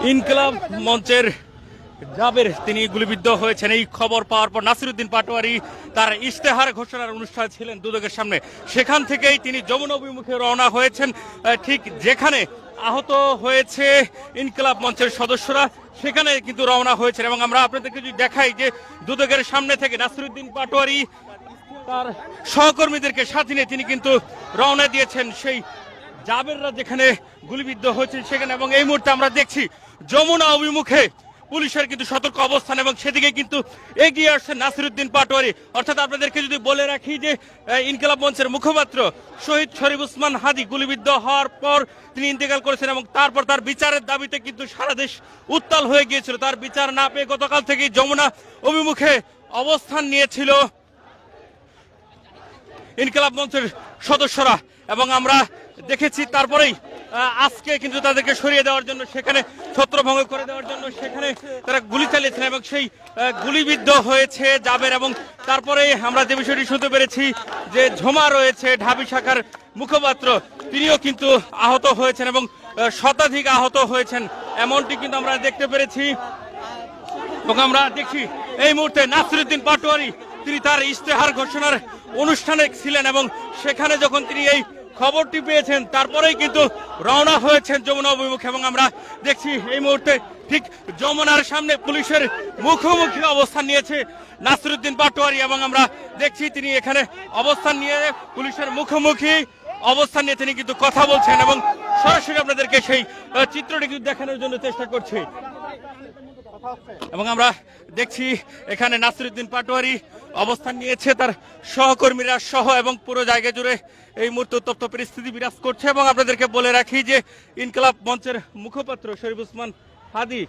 ইনকিলাব মঞ্চের জাবের তিনি গুলিবিদ্ধ হয়েছেন। এই খবর পাওয়ার পর নাসিরউদ্দিন পাটোয়ারি তার ইশতেহার ঘোষণার অনুষ্ঠান ছিলেন দুদকের সামনে, সেখান থেকেই তিনি যমুনা অভিমুখে রওনা হয়েছেন। ঠিক যেখানে আহত হয়েছে ইনকিলাব মঞ্চের সদস্যরা সেখানে কিন্তু রওনা হয়েছেন। এবং আমরা আপনাদেরকে যদি দেখাই যে দুদকের সামনে থেকে নাসিরউদ্দিন পাটোয়ারি তার সহকর্মীদেরকে সাথে নিয়ে তিনি কিন্তু রওনা দিয়েছেন সেই জাবেররা যেখানে গুলিবিদ্ধ হয়েছে সেখানে। এবং এই মুহূর্তে আমরা দেখছি যমুনা অভিমুখে পুলিশের কিন্তু সতর্ক অবস্থান এবং সেদিকে কিন্তু এগিয়ে আসছে নাসিরউদ্দিন পাটোয়ারি। অর্থাৎ আপনাদেরকে যদি বলে রাখি যে ইনকিলাব মঞ্চের মুখপাত্র শহীদ শরীফ ওসমান হাদি গুলিবিদ্ধ হওয়ার পর তিনি ইন্তেকাল করেছেন এবং তারপর তার বিচারের দাবিতে কিন্তু সারা দেশ উত্তাল হয়ে গিয়েছিল। তার বিচার না পেয়ে গতকাল থেকেই যমুনা অভিমুখে অবস্থান নিয়েছিল ইনকিলাব মঞ্চের সদস্যরা। এবং আমরা দেখেছি তারপরেই আজকে কিন্তু তাদেরকে সরিয়ে দেওয়ার জন্য, সেখানে ছত্রভঙ্গ করে দেওয়ার জন্য সেখানে তারা গুলি চালিয়েছেন এবং সেই গুলিবিদ্ধ হয়েছে জাবের। এবং তারপরে আমরা যে বিষয়টি শুনতে পেরেছি যে ঝোমা রয়েছে ঢাবি শাখার মুখপাত্র, তিনিও কিন্তু আহত হয়েছেন এবং শতাধিক আহত হয়েছেন এমনটি কিন্তু আমরা দেখতে পেরেছি। এবং আমরা দেখি এই মুহূর্তে নাসিরউদ্দিন পাটোয়ারি তিনি তার ইশতেহার ঘোষণার অনুষ্ঠানে ছিলেন এবং সেখানে যখন তিনি এই খবরটি পেয়েছেন তারপরেই কিন্তু রওনা হয়েছেন যমুনা অভিমুখে। এবং আমরা দেখছি এই মুহূর্তে ঠিক যমুনার সামনে পুলিশের মুখোমুখি অবস্থান নিয়েছে নাসিরউদ্দিন পাটোয়ারি। এবং আমরা দেখছি তিনি এখানে অবস্থান নিয়ে পুলিশের মুখোমুখি অবস্থান নিয়ে তিনি কিন্তু কথা বলছেন এবং সরাসরি আপনাদেরকে সেই চিত্রটি কিন্তু দেখানোর জন্য চেষ্টা করছি। এবং আমরা দেখছি এখানে নাসিরউদ্দিন পাটোয়ারি অবস্থান নিয়েছে, তার সহকর্মীরা সহ, এবং পুরো জায়গা জুড়ে এই মুহূর্তে উত্তপ্ত পরিস্থিতি বিরাজ করছে। এবং আপনাদেরকে বলে রাখি যে ইনকিলাব মঞ্চের মুখপাত্র শরীফ ওসমান হাদি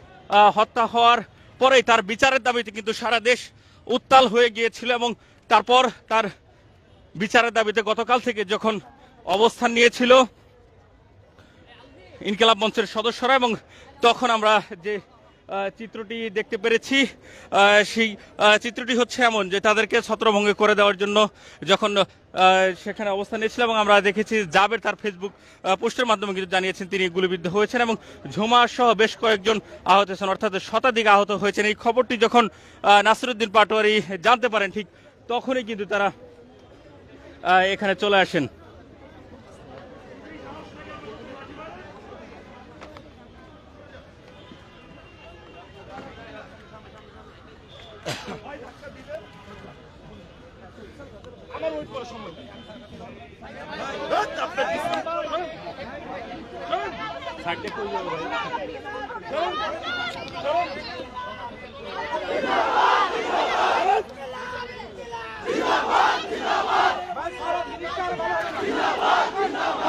হত্যা হওয়ার পরেই তার বিচারের দাবিতে কিন্তু সারা দেশ উত্তাল হয়ে গিয়েছিল এবং তারপর তার বিচারের দাবিতে গতকাল থেকে যখন অবস্থান নিয়েছিল ইনকিলাব মঞ্চের সদস্যরা, এবং তখন আমরা যে চিত্রটি দেখতে পেরেছি সেই চিত্রটি হচ্ছে এমন যে তাদেরকে ছত্রভঙ্গ করে দেওয়ার জন্য যখন সেখানে অবস্থান নিয়েছিল। এবং আমরা দেখেছি জাবের তার ফেসবুক পোস্টের মাধ্যমে কিন্তু জানিয়েছেন তিনি গুলিবিদ্ধ হয়েছেন এবং ঝোমা সহ বেশ কয়েকজন আহত হয়েছেন, অর্থাৎ শতাধিক আহত হয়েছেন। এই খবরটি যখন নাসিরউদ্দিন পাটোয়ারি জানতে পারেন ঠিক তখনই কিন্তু তারা এখানে চলে আসেন।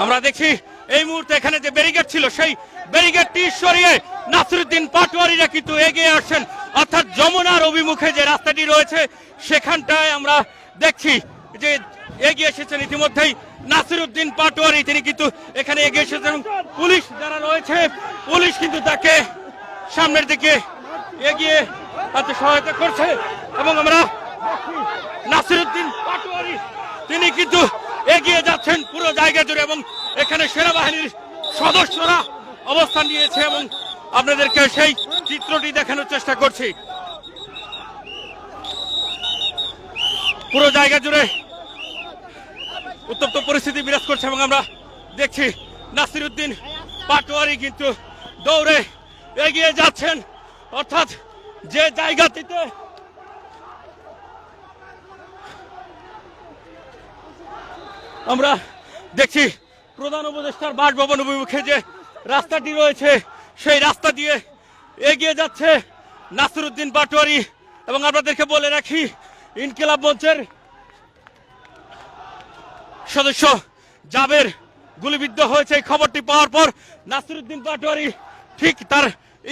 আমরা দেখছি এই মুহূর্তে এখানে যে ব্যারিকেড ছিল সেই ব্যারিকেডটি সরিয়ে নাসিরউদ্দিন পাটোয়ারিরা কিন্তু এগিয়ে আসছেন। অর্থাৎ যমুনার অভিমুখে যে রাস্তাটি রয়েছে সেখানটায় আমরা দেখছি যে এগিয়ে এসেছেন ইতিমধ্যেই নাসিরউদ্দিন পাটোয়ারি, তিনি কিন্তু এখানে এগিয়ে এসেছেন। পুলিশ যারা রয়েছে পুলিশ কিন্তু তাকে সামনের দিকে এগিয়ে আসতে সহায়তা করছে। এবং আমরা নাসিরউদ্দিন পাটোয়ারি তিনি কিন্তু এগিয়ে যাচ্ছেন পুরো জায়গা জুড়ে এবং এখানে সেনাবাহিনীর সদস্যরা অবস্থান নিয়েছে এবং আপনাদেরকে সেই চিত্রটি দেখানোর চেষ্টা করছি। পুরো জায়গা জুড়ে উত্তপ্ত পরিস্থিতি বিরাজ করছে এবং আমরা দেখছি নাসিরউদ্দিন পাটোয়ারি কিন্তু দৌড়ে এগিয়ে যাচ্ছেন। অর্থাৎ যে জায়গাটিতে আমরা দেখছি প্রধান উপদেষ্টার বাসভবন অভিমুখে যে রাস্তাটি রয়েছে সেই রাস্তা দিয়ে এগিয়ে যাচ্ছে নাসিরউদ্দিন পাটোয়ারি। এবং আপনাদেরকে বলে রাখি ইনকিলাব মঞ্চের সদস্য জাবের গুলিবিদ্ধ হয়েছে এই খবরটি পাওয়ার পর নাসিরউদ্দিন পাটোয়ারি ঠিক তার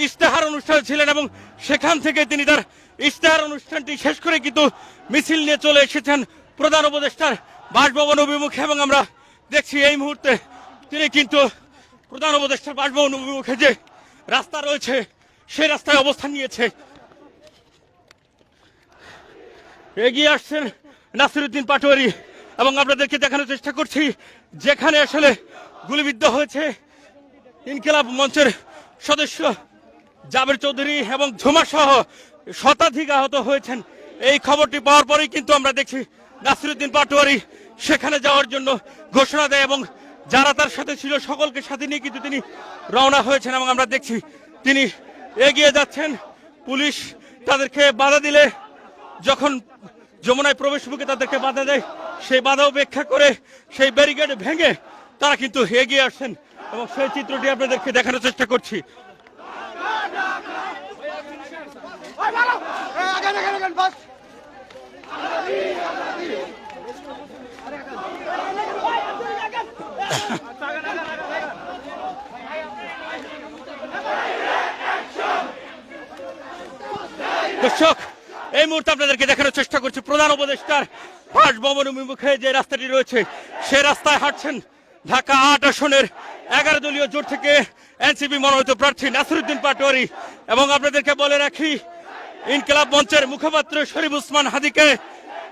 ইশতেহার অনুষ্ঠান ছিলেন এবং সেখান থেকে তিনি তার ইশতেহার অনুষ্ঠানটি শেষ করে কিন্তু মিছিল নিয়ে চলে এসেছেন প্রধান উপদেষ্টার বাসভবন অভিমুখে। এবং আমরা দেখছি এই মুহূর্তে তিনি কিন্তু প্রধান উপদেষ্টার বাসভবন অভিমুখে যে রাস্তা রয়েছে সেই রাস্তায় অবস্থান নিয়েছে। এগিয়ে আসছেন নাসিরউদ্দিন পাটোয়ারি এবং আপনাদেরকে দেখানোর চেষ্টা করছি যেখানে আসলে গুলিবিদ্ধ হয়েছে ইনকিলাব মঞ্চের সদস্য জাবের চৌধুরী এবং ঝুমা সহ শতাধিক আহত হয়েছেন। এই খবরটি পাওয়ার পরেই কিন্তু আমরা দেখছি নাসিরউদ্দিন পাটোয়ারি সেখানে যাওয়ার জন্য ঘোষণা দেয় এবং যারা তার সাথে ছিল সকলকে সাথে নিয়ে কিন্তু তিনি রওনা হয়েছেন এবং আমরা দেখছি তিনি এগিয়ে যাচ্ছেন। পুলিশ তাদেরকে বাধা দিলে, যখন যমুনায় প্রবেশ মুখে তাদেরকে বাধা দেয়, সেই বাধা উপেক্ষা করে সেই ব্যারিকেড ভেঙে তারা কিন্তু এগিয়ে আসছেন এবং সেই চিত্রটি আপনাদেরকে দেখানোর চেষ্টা করছি। দর্শক, এই মুহূর্তে আপনাদেরকে দেখানোর চেষ্টা করছি প্রধান উপদেষ্টার বাসভবন অভিমুখে যে রাস্তাটি রয়েছে সে রাস্তায় হাঁটছেন ঢাকা ৮ আসনের 11 দলীয় জোট থেকে এনসিপি মনোনীত প্রার্থী নাসিরউদ্দিন পাটোয়ারি। এবং আপনাদেরকে বলে রাখি, ইনকিলাব মঞ্চের মুখপাত্র শরীফ উসমান হাদিকে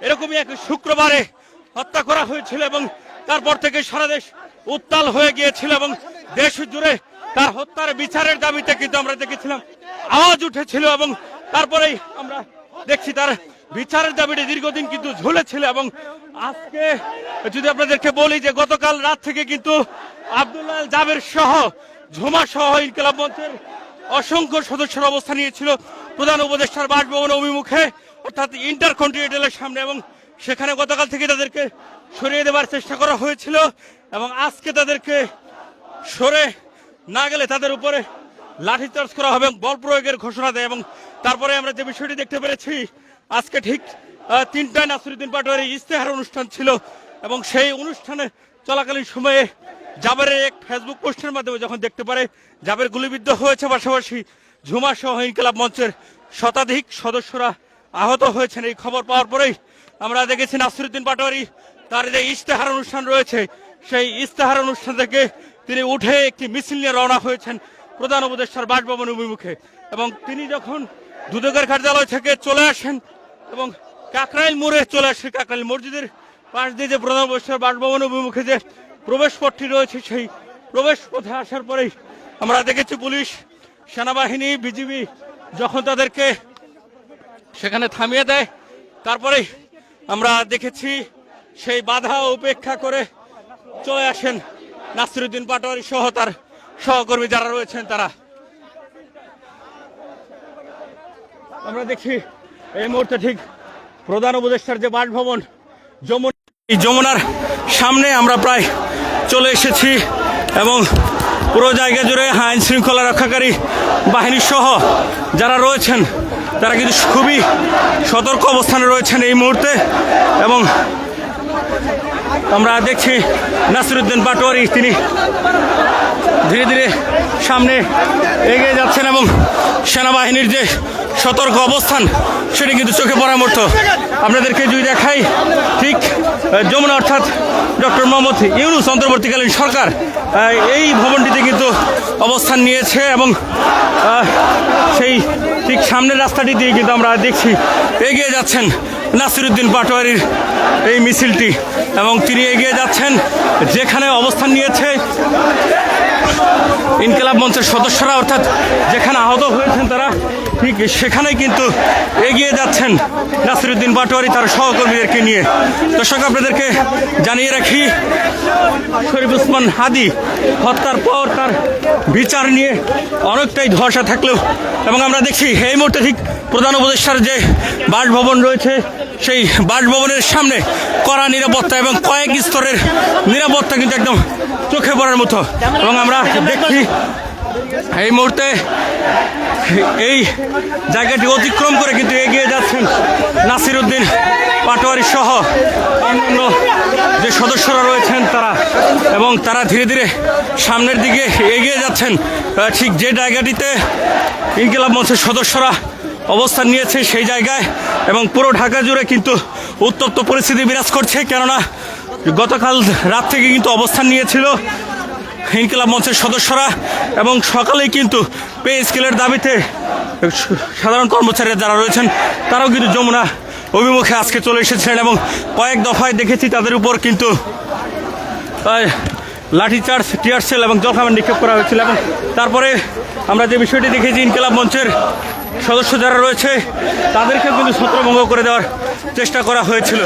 এরকমই এক শুক্রবারে হত্যা করা হয়েছিল এবং তারপর থেকে সারা দেশ উত্তাল হয়ে গিয়েছিল এবং দেশ জুড়ে তার হত্যার বিচারের দাবিতে কিন্তু আমরা দেখেছিলাম আওয়াজ উঠেছিল এবং তারপরেই আমরা দেখছি তার বিচারের দাবিতে দীর্ঘদিন কিন্তু ঝুলেছিল। এবং আজকে যদি আপনাদেরকে বলি যে গতকাল রাত থেকে কিন্তু আব্দুল্লাহ জাবের সহ ঝুমা সহ ইনকিলাব মঞ্চের অসংখ্য সদস্যরা অবস্থান নিয়েছিল প্রধান উপদেষ্টার বাসভবন অভিমুখে অর্থাৎ ইন্টারকন্টিনেন্টালের সামনে এবং সেখানে গতকাল থেকে তাদেরকে সরিয়ে দেওয়ার চেষ্টা করা হয়েছিল এবং আজকে তাদেরকে সরে না গেলে তাদের উপরে লাঠিচার্জ করা হবে এবং বল প্রয়োগের ঘোষণা দেয়। এবং তারপরে আমরা যে বিষয়টি দেখতে পেরেছি, আজকে ঠিক 3টায় নাসিরউদ্দিন পাটোয়ারি ইস্তেহার অনুষ্ঠান ছিল এবং সেই অনুষ্ঠানে চলাকালীন সময়ে জাবেরের এক ফেসবুক পোস্টের মাধ্যমে যখন দেখতে পারে জাবের গুলিবিদ্ধ হয়েছে, পাশাপাশি ঝুমা সহ ইনকিলাব মঞ্চের শতাধিক সদস্যরা আহত হয়েছেন, এই খবর পাওয়ার পরেই আমরা দেখেছি নাসিরউদ্দিন পাটোয়ারি তার যে ইস্তেহার অনুষ্ঠান রয়েছে সেই ইস্তেহার অনুষ্ঠান থেকে তিনি উঠে একটি মিছিল নিয়ে রওনা হয়েছেন প্রধান উপদেষ্টার বাসভবন অভিমুখে। এবং তিনি যখন দুদকের কার্যালয় থেকে চলে আসেন এবং কাকরাইল মোড়ে চলে আসেন, কাকরাইল মসজিদের পাশ দিয়ে যে প্রধান উপদেষ্টার বাসভবন অভিমুখে যে প্রবেশ পথটি রয়েছে সেই প্রবেশ পথে আসার পরেই আমরা দেখেছি পুলিশ, সেনাবাহিনী, বিজিবি যখন তাদেরকে সেখানে থামিয়ে দেয়, তারপরেই আমরা দেখেছি সেই বাধা উপেক্ষা করে চলে আসেন নাসিরউদ্দিন পাটোয়ারি সহ তার সহকর্মী যারা রয়েছেন তারা। আমরা দেখি এই মুহূর্তে ঠিক প্রধান উপদেষ্টার যে বাসভবন যমুনার সামনে আমরা প্রায় চলে এসেছি এবং পুরো জায়গা জুড়ে আইন শৃঙ্খলা রক্ষাকারী বাহিনী সহ যারা রয়েছেন তারা কিন্তু খুবই সতর্ক অবস্থানে রয়েছেন এই মুহূর্তে। এবং আমরা দেখছি নাসিরউদ্দিন পাটোয়ারি তিনি ধীরে ধীরে সামনে এগিয়ে যাচ্ছেন এবং সেনাবাহিনীর যে সতর্ক অবস্থান সেটি কিন্তু চোখে পড়ার মতো। আপনাদেরকে যদি দেখাই, ঠিক যমুনা অর্থাৎ ডক্টর মোহাম্মদ ইউনূস অন্তর্বর্তীকালীন সরকার এই ভবনটিতে কিন্তু অবস্থান নিয়েছে এবং সেই ঠিক সামনের রাস্তাটি দিয়ে কিন্তু আমরা দেখছি এগিয়ে যাচ্ছেন নাসিরউদ্দিন পাটোয়ারির এই মিছিলটি এবং তিনি এগিয়ে যাচ্ছেন যেখানে অবস্থান নিয়েছে ইনকিলাব মঞ্চের সদস্যরা, অর্থাৎ যেখানে আহত হয়েছেন তারা ঠিক সেখানেই কিন্তু এগিয়ে যাচ্ছেন নাসিরউদ্দিন পাটোয়ারি তার সহকর্মীদেরকে নিয়ে। দর্শক, আপনাদেরকে জানিয়ে রাখি, শরীফ উসমান হাদি হত্যার পর তার বিচার নিয়ে অনেকটাই ধোঁয়াশা থাকলেও এবং আমরা দেখছি এই মুহূর্তে ঠিক প্রধান উপদেষ্টার যে বাসভবন রয়েছে সেই বাসভবনের সামনে কড়া নিরাপত্তা এবং কয়েক স্তরের নিরাপত্তা কিন্তু একদম চোখে পড়ার মতো। এবং আমরা দেখছি এই মুহূর্তে এই জায়গাটি অতিক্রম করে কিন্তু এগিয়ে যাচ্ছেন নাসিরউদ্দিন পাটোয়ারি সহ অন্যান্য যে সদস্যরা রয়েছেন তারা, এবং তারা ধীরে ধীরে সামনের দিকে এগিয়ে যাচ্ছেন ঠিক যে জায়গাটিতে ইনকিলাব মঞ্চের সদস্যরা অবস্থান নিয়েছে সেই জায়গায়। এবং পুরো ঢাকা জুড়ে কিন্তু উত্তপ্ত পরিস্থিতি বিরাজ করছে, কেননা গতকাল রাত থেকে কিন্তু অবস্থান নিয়েছিল ইনকিলাব মঞ্চের সদস্যরা এবং সকালেই কিন্তু পে স্কেলের দাবিতে সাধারণ কর্মচারীরা যারা রয়েছেন তারাও কিন্তু যমুনা অভিমুখে আজকে চলে এসেছিলেন এবং কয়েক দফায় দেখেছি তাদের উপর কিন্তু লাঠিচার্জ, টিয়ার সেল এবং জলখাবার নিক্ষেপ করা হয়েছিল। এবং তারপরে আমরা যে বিষয়টি দেখেছি, ইনকিলাব মঞ্চের সদস্য যারা রয়েছে তাদেরকে কিন্তু ছত্রভঙ্গ করে দেওয়ার চেষ্টা করা হয়েছিল।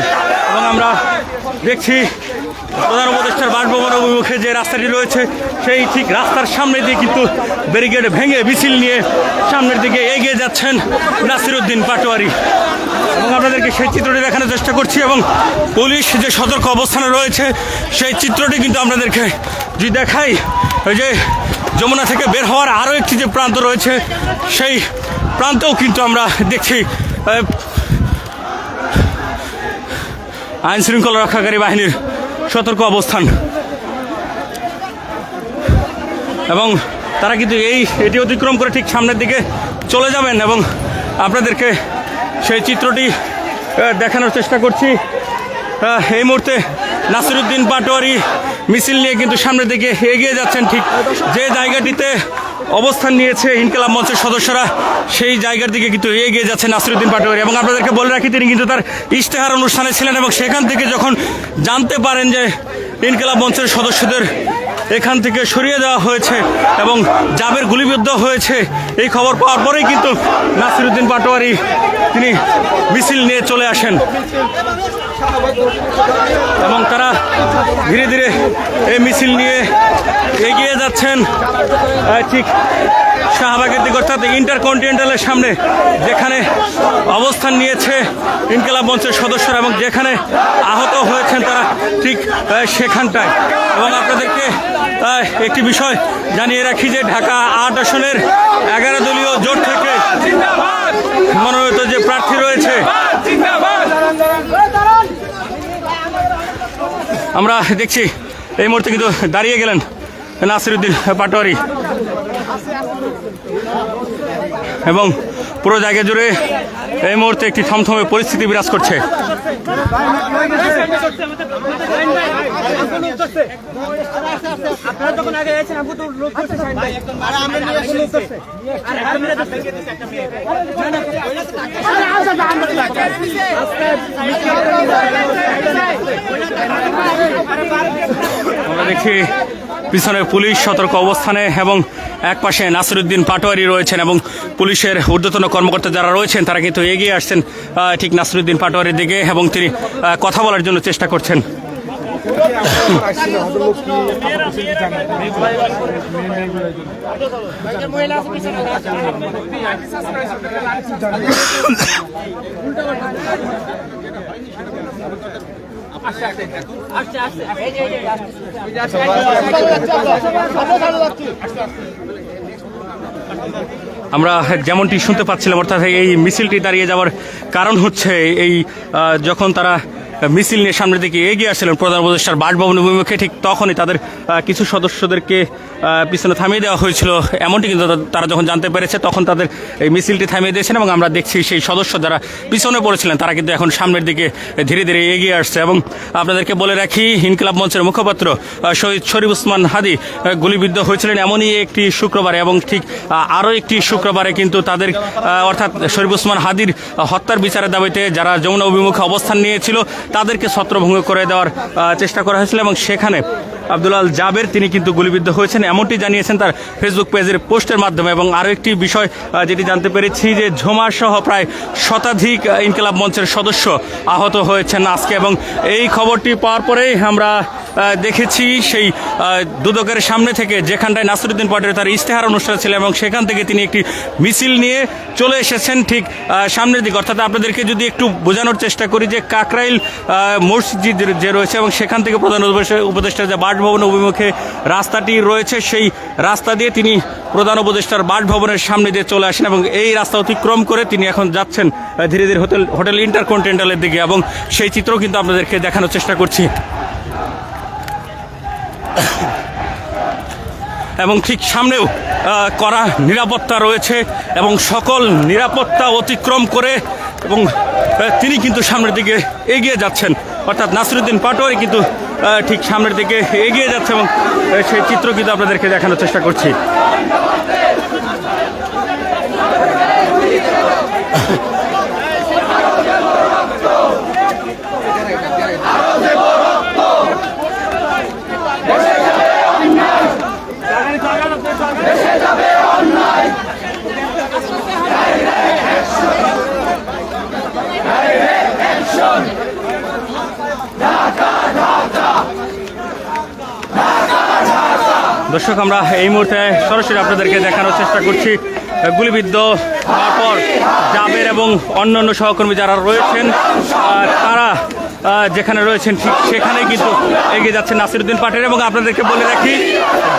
এবং আমরা দেখছি প্রধান উপদেষ্টার বাসভবন অভিমুখে যে রাস্তাটি রয়েছে সেই ঠিক রাস্তার সামনে দিয়ে কিন্তু ব্যারিকেড ভেঙে মিছিল নিয়ে সামনের দিকে এগিয়ে যাচ্ছেন নাসিরউদ্দিন পাটোয়ারি। এবং আপনাদেরকে সেই চিত্রটি দেখানোর চেষ্টা করছি। এবং পুলিশ যে সতর্ক অবস্থানে রয়েছে সেই চিত্রটি কিন্তু আপনাদেরকে যদি দেখাই, ওই যে যমুনা থেকে বের হওয়ার আরও একটি যে প্রান্ত রয়েছে সেই প্রান্তেও কিন্তু আমরা দেখছি আইন শৃঙ্খলা রক্ষাকারী বাহিনীর সতর্ক অবস্থান। এবং তারা কিন্তু এটি অতিক্রম করে ঠিক সামনের দিকে চলে যাবেন। এবং আপনাদেরকে সেই চিত্রটি দেখানোর চেষ্টা করছি। এই মুহূর্তে নাসিরউদ্দিন পাটোয়ারি মিছিল নিয়ে কিন্তু সামনের দিকে এগিয়ে যাচ্ছেন। ঠিক যে জায়গাটিতে অবস্থান নিয়েছে ইনকিলাব মঞ্চের সদস্যরা সেই জায়গার দিকে কিন্তু এগিয়ে যাচ্ছে নাসিরউদ্দিন পাটোয়ারি। এবং আপনাদেরকে বলে রাখি, তিনি কিন্তু তার ইশতেহার অনুষ্ঠানে ছিলেন এবং সেখান থেকে যখন জানতে পারেন যে ইনকিলাব মঞ্চের সদস্যদের এখান থেকে সরিয়ে দেওয়া হয়েছে এবং জাবের গুলিবিদ্ধ হয়েছে, এই খবর পাওয়ার পরেই কিন্তু নাসিরউদ্দিন পাটোয়ারি তিনি মিছিল নিয়ে চলে আসেন। এবং তারা ধীরে ধীরে এই মিছিল নিয়ে এগিয়ে যাচ্ছেন ঠিক শাহবাগের দিকে, অর্থাৎ ইন্টারকন্টিনেন্টালের সামনে যেখানে অবস্থান নিয়েছে ইনকিলাব মঞ্চের সদস্যরা এবং যেখানে আহত হয়েছেন তারা ঠিক সেখানটায়। এবং আপনাদেরকে একটি বিষয় জানিয়ে রাখি যে ঢাকা ৮ আসনের 11 দলীয় জোট থেকে মনোনীত যে প্রার্থী রয়েছে, আমরা দেখছি এই মুহূর্তে কিন্তু দাঁড়িয়ে গেলেন নাসিরউদ্দিন পাটোয়ারি। এবং পুরো জায়গা জুড়ে এই মুহূর্তে একটি থমথমে পরিস্থিতি বিরাজ করছে। আমরা দেখি পিছনে পুলিশ সতর্ক অবস্থানে এবং একপাশে নাসিরউদ্দিন পাটোয়ারি রয়েছেন এবং পুলিশের ঊর্ধ্বতন কর্মকর্তা যারা রয়েছেন তারা কিন্তু এগিয়ে আসছেন ঠিক নাসিরউদ্দিন পাটোয়ারির দিকে এবং তিনি কথা বলার জন্য চেষ্টা করছেন। আমরা যেমনটি শুনতে পাচ্ছিলাম, অর্থাৎ এই মিছিলটি দাঁড়িয়ে যাওয়ার কারণ হচ্ছে এই যখন তারা মিছিল নিয়ে সামনের দিকে এগিয়ে আসছিলেন প্রধান উপদেষ্টার বাসভবন অভিমুখে, ঠিক তখনই তাদের কিছু সদস্যদেরকে পিছনে থামিয়ে দেওয়া হয়েছিল। এমনটি কিন্তু তারা যখন জানতে পেরেছে তখন তাদের এই মিছিলটি থামিয়ে দিয়েছেন এবং আমরা দেখছি সেই সদস্য যারা পিছনে পড়েছিলেন তারা কিন্তু এখন সামনের দিকে ধীরে ধীরে এগিয়ে আসছে। এবং আপনাদেরকে বলে রাখি, ইনকিলাব মঞ্চের মুখপাত্র শহীদ শরীফ ওসমান হাদি গুলিবিদ্ধ হয়েছিলেন এমনই একটি শুক্রবারে এবং ঠিক আরও একটি শুক্রবারে কিন্তু তাদের অর্থাৎ শরীফ ওসমান হাদির হত্যার বিচারের দাবিতে যারা যমুনা অভিমুখে অবস্থান নিয়েছিল তাদেরকে ছত্রভঙ্গ করে দেওয়ার চেষ্টা করা হয়েছিল এবং সেখানে আব্দুল আল জাবের তিনি কিন্তু গুলিবিদ্ধ হয়েছেন এমনটি জানিয়েছেন তার ফেসবুক পেজের পোস্টের মাধ্যমে। এবং আরও একটি বিষয় যেটি জানতে পেরেছি যে ঝোমা সহ প্রায় শতাধিক ইনকিলাব মঞ্চের সদস্য আহত হয়েছেন আজকে। এবং এই খবরটি পাওয়ার পরেই আমরা দেখেছি সেই দুদকের সামনে থেকে যেখানটায় নাসিরউদ্দিন পাটোয়ারি তার ইশতেহার অনুষ্ঠান ছিল এবং সেখান থেকে তিনি একটি মিছিল নিয়ে চলে এসেছেন ঠিক সামনের দিকে। অর্থাৎ আপনাদেরকে যদি একটু বোঝানোর চেষ্টা করি যে কাকরাইল মসজিদ যে রয়েছে এবং সেখান থেকে প্রধান উপদেষ্টার যে বাসভবন অভিমুখে রাস্তাটি রয়েছে সেই রাস্তা দিয়ে তিনি প্রধান উপদেষ্টার বাসভবনের সামনে দিয়ে চলে আসেন এবং এই রাস্তা অতিক্রম করে তিনি এখন যাচ্ছেন ধীরে ধীরে হোটেল ইন্টারকন্টিনেন্টালের দিকে এবং সেই চিত্র কিন্তু আপনাদেরকে দেখানোর চেষ্টা করছি। এবং ঠিক সামনেও কড়া নিরাপত্তা রয়েছে এবং সকল নিরাপত্তা অতিক্রম করে এবং তিনি কিন্তু সামনের দিকে এগিয়ে যাচ্ছেন, অর্থাৎ নাসিরউদ্দিন পাটোয়ারি কিন্তু ঠিক সামনের দিকে এগিয়ে যাচ্ছে এবং সেই চিত্র কিন্তু আপনাদেরকে দেখানোর চেষ্টা করছি। দর্শক, আমরা এই মুহূর্তে সরাসরি আপনাদেরকে দেখানোর চেষ্টা করছি গুলিবিদ্ধ হওয়ার পর জাবের এবং অন্যান্য সহকর্মী যারা রয়েছেন তারা যেখানে রয়েছেন ঠিক সেখানেই কিন্তু এগিয়ে যাচ্ছেন নাসিরউদ্দিন পাটোয়ারী। এবং আপনাদেরকে বলে রাখি,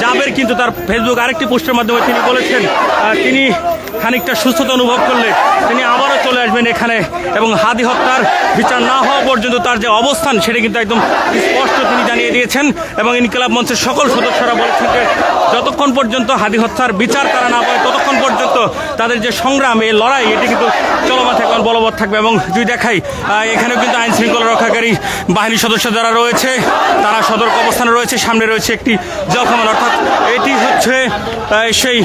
জাবের কিন্তু তার ফেসবুক আরেকটি পোস্টের মাধ্যমে তিনি বলেছেন তিনি খানিকটা সুস্থতা অনুভব করলে তিনি আবারও চলে আসবেন এখানে, এবং হাদি হত্যার বিচার না হওয়া পর্যন্ত তার যে অবস্থান সেটা কিন্তু একদম স্পষ্ট তিনি জানিয়ে দিয়েছেন। এবং ইনকিলাব মঞ্চের সকল সদস্যরা বলেছেন যে যতক্ষণ পর্যন্ত হাদি হত্যার বিচার তারা না পায় ততক্ষণ পর্যন্ত তাদের যে সংগ্রাম, এই লড়াই, এটি কিন্তু চলমান থাকবে, বলবৎ থাকবে। এবং যদি দেখাই, এখানেও কিন্তু আইন শৃঙ্খলা রক্ষাকারী বাহিনীর সদস্য যারা রয়েছে তারা সতর্ক অবস্থানে রয়েছে। সামনে রয়েছে একটি জলকামান, অর্থাৎ এটি হচ্ছে সেই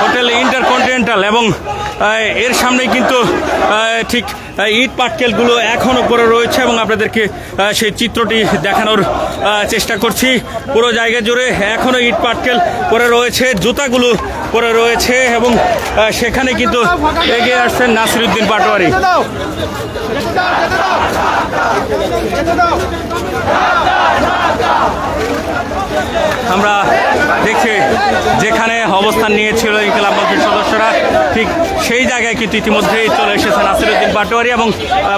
হোটেল ইন্টারকন্টিনেন্টাল, এবং এর সামনে কিন্তু ঠিক ইট পাটকেলগুলো এখনও পড়ে রয়েছে। এবং আপনাদেরকে সেই চিত্রটি দেখানোর চেষ্টা করছি। পুরো জায়গা জুড়ে এখনও ইট পাটকেল পড়ে রয়েছে, জুতাগুলো পড়ে রয়েছে, এবং সেখানে কিন্তু এগিয়ে আসছেন নাসিরউদ্দিন পাটোয়ারী। আমরা দেখছি যেখানে অবস্থান নিয়েছিল ইনকিলাব মঞ্চের সদস্যরা, ঠিক সেই জায়গায় কিন্তু ইতিমধ্যেই চলে এসেছে নাসিরউদ্দিন পাটোয়ারী। এবং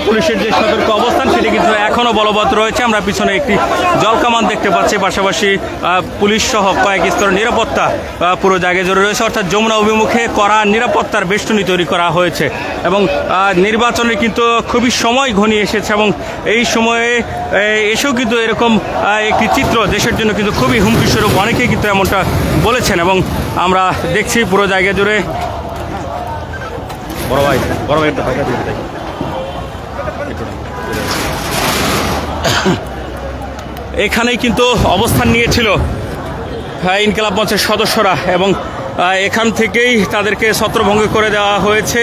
পুলিশের যে সতর্ক অবস্থান সেটি কিন্তু এখনও বলবৎ রয়েছে। আমরা পিছনে একটি জলকামান দেখতে পাচ্ছি, পাশাপাশি পুলিশ সহ কয়েক স্তরের নিরাপত্তা পুরো জায়গায় জুড়ে রয়েছে। অর্থাৎ যমুনা অভিমুখে কড়া নিরাপত্তার বেষ্টনী তৈরি করা হয়েছে। এবং নির্বাচনে কিন্তু খুবই সময় ঘনিয়ে এসেছে, এবং এই সময়ে এসেও কিন্তু এরকম একটি চিত্র দেশের জন্য কিন্তু খুবই হুমকি স্বরূপ, অনেকেই কিন্তু এমনটা বলেছেন। এবং আমরা দেখছি পুরো জায়গা জুড়ে এখানেই কিন্তু অবস্থান নিয়েছিল ইনকিলাব মঞ্চের সদস্যরা, এবং এখান থেকেই তাদেরকে ছত্রভঙ্গ করে দেওয়া হয়েছে।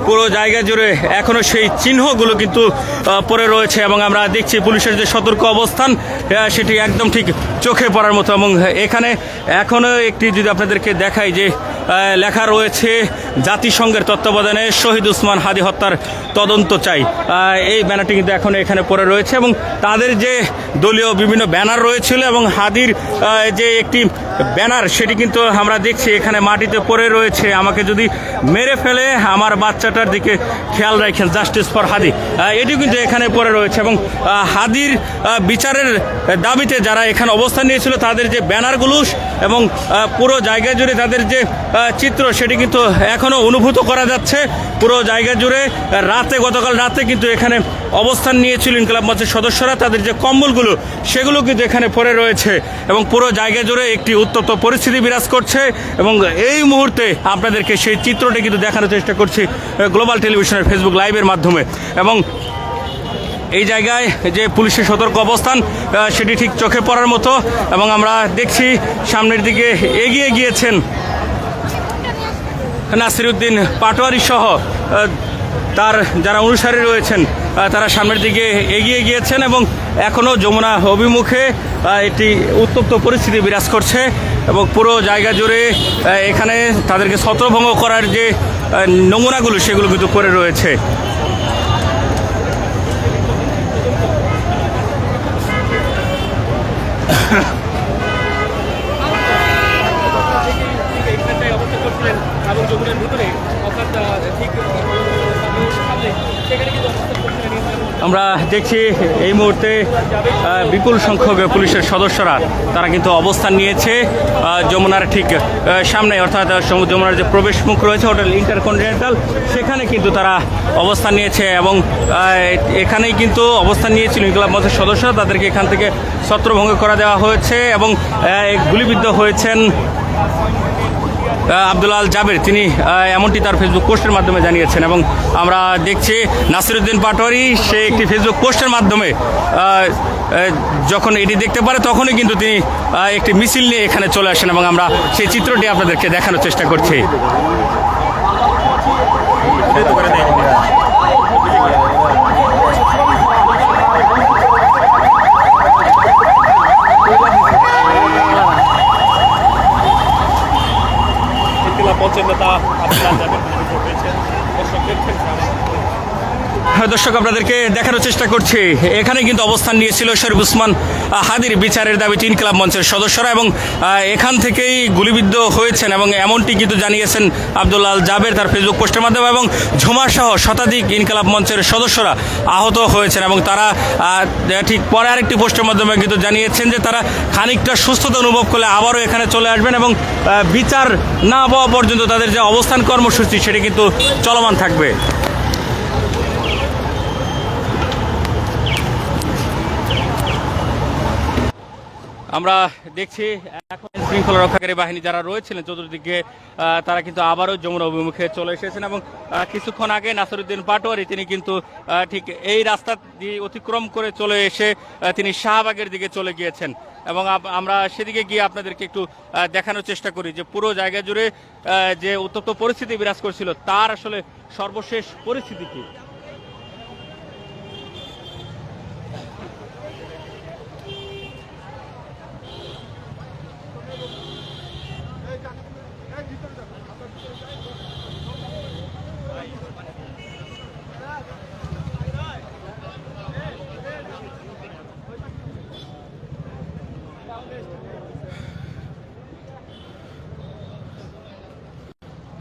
পুরো জায়গা জুড়ে এখনও সেই চিহ্নগুলো কিন্তু পড়ে রয়েছে। এবং আমরা দেখছি পুলিশের যে সতর্ক অবস্থান সেটি একদম ঠিক চোখে পড়ার মতো। এবং এখানে এখনও একটি যদি আপনাদেরকে দেখাই, যে লেখা রয়েছে জাতিসংঘের তত্ত্বাবধানে শহীদ উসমান হাদি হত্যার তদন্ত চাই, এই ব্যানারটি কিন্তু এখন এখানে পড়ে রয়েছে। এবং তাদের যে দলীয় বিভিন্ন ব্যানার রয়েছিল এবং হাদির যে একটি ব্যানার সেটি কিন্তু আমরা দেখছি এখানে মাটিতে পড়ে রয়েছে। আমাকে যদি মেরে ফেলে আমার বাচ্চাটার দিকে খেয়াল রাখেন, জাস্টিস ফর হাদি, এটিও কিন্তু এখানে পড়ে রয়েছে। এবং হাদির বিচারের দাবিতে যারা এখানে অবস্থান নিয়েছিল তাদের যে ব্যানারগুলো এবং পুরো জায়গা জুড়ে তাদের যে চিত্র সেটি কিন্তু এখনও অনুভূত করা যাচ্ছে। পুরো জায়গা জুড়ে গতকাল রাতে কিন্তু এখানে অবস্থান নিয়েছিল ইনকিলাব মঞ্চের সদস্যরা, তাদের যে কম্বলগুলো সেগুলো কিন্তু এখানে পড়ে রয়েছে। এবং পুরো জায়গা জুড়ে একটি উত্তপ্ত পরিস্থিতি বিরাজ করছে। এবং এই মুহূর্তে আপনাদেরকে সেই চিত্রটি কিন্তু দেখানোর চেষ্টা করছি গ্লোবাল টেলিভিশনের ফেসবুক লাইভের মাধ্যমে। এবং এই জায়গায় যে পুলিশের সতর্ক অবস্থান সেটি ঠিক চোখে পড়ার মতো। এবং আমরা দেখছি সামনের দিকে এগিয়ে গিয়েছেন নাসিরউদ্দিন পাটোয়ারী সহ তার যারা অনুসারী রয়েছেন তারা সামনের দিকে এগিয়ে গিয়েছেন। এবং এখনও যমুনা অভিমুখে একটি উত্তপ্ত পরিস্থিতি বিরাজ করছে। এবং পুরো জায়গা জুড়ে এখানে তাদেরকে ছত্রভঙ্গ করার যে নমুনাগুলো সেগুলো কিন্তু পড়ে রয়েছে। আমরা দেখছি এই মুহূর্তে বিপুল সংখ্যক পুলিশের সদস্যরা তারা কিন্তু অবস্থান নিয়েছে যমুনার ঠিক সামনে, অর্থাৎ যমুনার যে প্রবেশ মুখ রয়েছে হোটেল ইন্টারকন্টিনেন্টাল, সেখানে কিন্তু তারা অবস্থান নিয়েছে। এবং এখানেই কিন্তু অবস্থান নিয়েছিল ইনকিলাব মঞ্চের সদস্যরা, তাদেরকে এখান থেকে ছত্রভঙ্গ করা দেওয়া হয়েছে। এবং গুলিবিদ্ধ হয়েছেন আব্দুল আল জাবের, তিনি এমনটি তার ফেসবুক পোস্টের মাধ্যমে জানিয়েছেন। এবং আমরা দেখছি নাসিরউদ্দিন পাটোয়ারী সে একটি ফেসবুক পোস্টের মাধ্যমে যখন এটি দেখতে পারে তখনই কিন্তু তিনি একটি মিছিল নিয়ে এখানে চলে আসেন। এবং আমরা সেই চিত্রটি আপনাদেরকে দেখানোর চেষ্টা করছি। পঞ্চায়েত নেতা আব্দুল আল জাবের হয়েছেন, দর্শক দেখছেন দর্শক আপনাদেরকে দেখানোর চেষ্টা করছি এখানে কিন্তু অবস্থান নিয়েছিল শরীফ উসমান হাদির বিচারের দাবিতে ইনকিলাব মঞ্চের সদস্যরা এবং এখান থেকেই গুলিবিদ্ধ হয়েছেন এবং এমনটি কিন্তু জানিয়েছেন আব্দুল্লাহ আল জাবের তার ফেসবুক পোস্টের মাধ্যমে এবং ঝুমা সহ শতাধিক ইনকিলাব মঞ্চের সদস্যরা আহত হয়েছেন এবং তারা ঠিক পরে আরেকটি পোস্টের মাধ্যমে কিন্তু জানিয়েছেন যে তারা খানিকটা সুস্থতা অনুভব করলে আবারও এখানে চলে আসবেন এবং বিচার না পাওয়া পর্যন্ত তাদের যে অবস্থান কর্মসূচি সেটি কিন্তু চলমান থাকবে। আমরা দেখছি এখন শৃঙ্খলা রক্ষাকারী বাহিনী যারা রয়েছিলেন চতুর্দিকে তারা কিন্তু আবারও যমুনা অভিমুখে চলে এসেছেন এবং কিছুক্ষণ আগে নাসিরউদ্দিন পাটোয়ারি তিনি কিন্তু ঠিক এই রাস্তা দিয়ে অতিক্রম করে চলে এসে তিনি শাহবাগের দিকে চলে গিয়েছেন এবং আমরা সেদিকে গিয়ে আপনাদেরকে একটু দেখানোর চেষ্টা করি যে পুরো জায়গা জুড়ে যে উত্তপ্ত পরিস্থিতি বিরাজ করছিল তার আসলে সর্বশেষ পরিস্থিতি কি।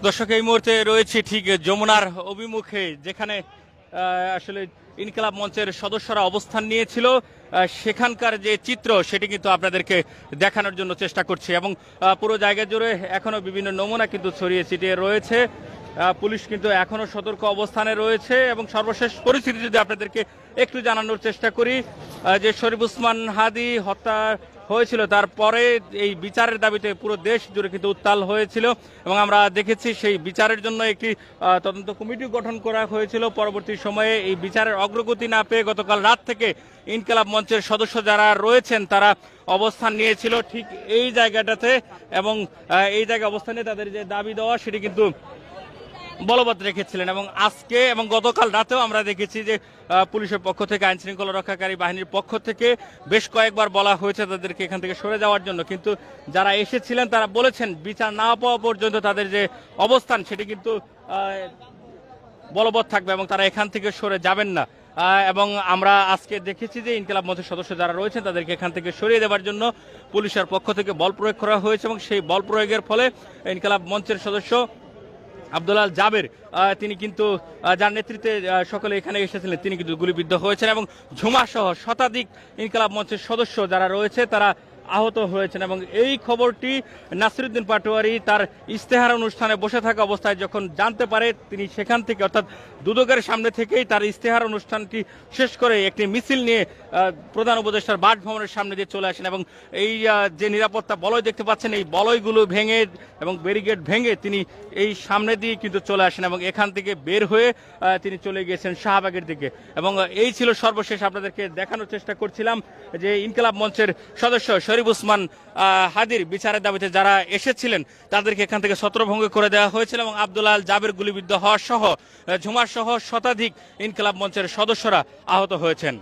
দর্শক এই মুহূর্তে রয়েছে ঠিক যমুনার অভিমুখে যেখানে আসলে ইনকিলাব মঞ্চের সদস্যরা অবস্থান নিয়েছিল সেখানকার যে চিত্র সেটি কিন্তু আপনাদেরকে দেখানোর জন্য চেষ্টা করছি এবং পুরো জায়গা জুড়ে এখনো বিভিন্ন নমুনা কিন্তু ছড়িয়ে ছিটিয়ে রয়েছে। পুলিশ কিন্তু এখনো সতর্ক অবস্থানে রয়েছে এবং সর্বশেষ পরিস্থিতি যদি আপনাদেরকে একটু জানানোর চেষ্টা করি যে শরীফ উসমান হাদি হত্যা হয়েছিল তারপরে এই বিচারের দাবিতে পুরো দেশ জুড়ে কিন্তু উত্তাল হয়েছিল এবং আমরা দেখেছি সেই বিচারের জন্য একটি তদন্ত কমিটি গঠন করা হয়েছিল। পরবর্তী সময়ে এই বিচারের অগ্রগতি না পেয়ে গতকাল রাত থেকে ইনকিলাব মঞ্চের সদস্য যারা রয়েছেন তারা অবস্থান নিয়েছিল ঠিক এই জায়গাটাতে এবং এই জায়গায় অবস্থান নিয়ে তাদের যে দাবি দেওয়া সেটি কিন্তু বলবৎ রেখেছিলেন এবং আজকে এবং গতকাল রাতেও আমরা দেখেছি যে পুলিশের পক্ষ থেকে আইন শৃঙ্খলা রক্ষাকারী বাহিনীর পক্ষ থেকে বেশ কয়েকবার বলা হয়েছে তাদেরকে এখান থেকে সরে যাওয়ার জন্য, কিন্তু যারা এসেছিলেন তারা বলেছেন বিচার না পাওয়া পর্যন্ত তাদের যে অবস্থান সেটি কিন্তু বলবৎ থাকবে এবং তারা এখান থেকে সরে যাবেন না। এবং আমরা আজকে দেখেছি যে ইনকিলাব মঞ্চের সদস্য যারা রয়েছেন তাদেরকে এখান থেকে সরিয়ে দেওয়ার জন্য পুলিশের পক্ষ থেকে বল প্রয়োগ করা হয়েছে এবং সেই বল প্রয়োগের ফলে ইনকিলাব মঞ্চের সদস্য আব্দুল্লাহ আল জাবের তিনি কিন্তু যার নেতৃত্বে সকলে এখানে এসেছিলেন তিনি কিন্তু গুলিবিদ্ধ হয়েছেন এবং ঝুমা সহ শতাধিক ইনকিলাব মঞ্চের সদস্য যারা রয়েছে তারা আহত হয়েছেন এবং এই খবরটি নাসিরউদ্দিন পাটোয়ারি তার ইশতেহার অনুষ্ঠানে বসে থাকা অবস্থায় যখন জানতে পারে তিনি সেখান থেকে অর্থাৎ দুদকের সামনে থেকেই তার ইশতেহার অনুষ্ঠানটি শেষ করে একটি মিছিল নিয়ে প্রধান উপদেষ্টার বাসভবনের সামনে দিয়ে চলে আসেন এবং এই যে নিরাপত্তা বলয় দেখতে পাচ্ছেন এই বলয়গুলো ভেঙে এবং ব্যারিকেড ভেঙে তিনি এই সামনে দিয়ে কিন্তু চলে আসেন এবং এখান থেকে বের হয়ে তিনি চলে গিয়েছেন শাহবাগের দিকে এবং এই ছিল সর্বশেষ আপনাদেরকে দেখানোর চেষ্টা করছিলাম যে ইনকিলাব মঞ্চের সদস্য শরীফ উসমান হাদির বিচারের দাবিতে যারা এসেছিলেন তাদেরকে এখান থেকে ছত্রভঙ্গ করে দেওয়া হয়েছিল এবং আব্দুল্লাহ আল জাবের গুলিবিদ্ধ হওয়া সহ ঝুমার সহ শতাধিক ইনকিলাব মঞ্চের সদস্যরা আহত হয়েছেন।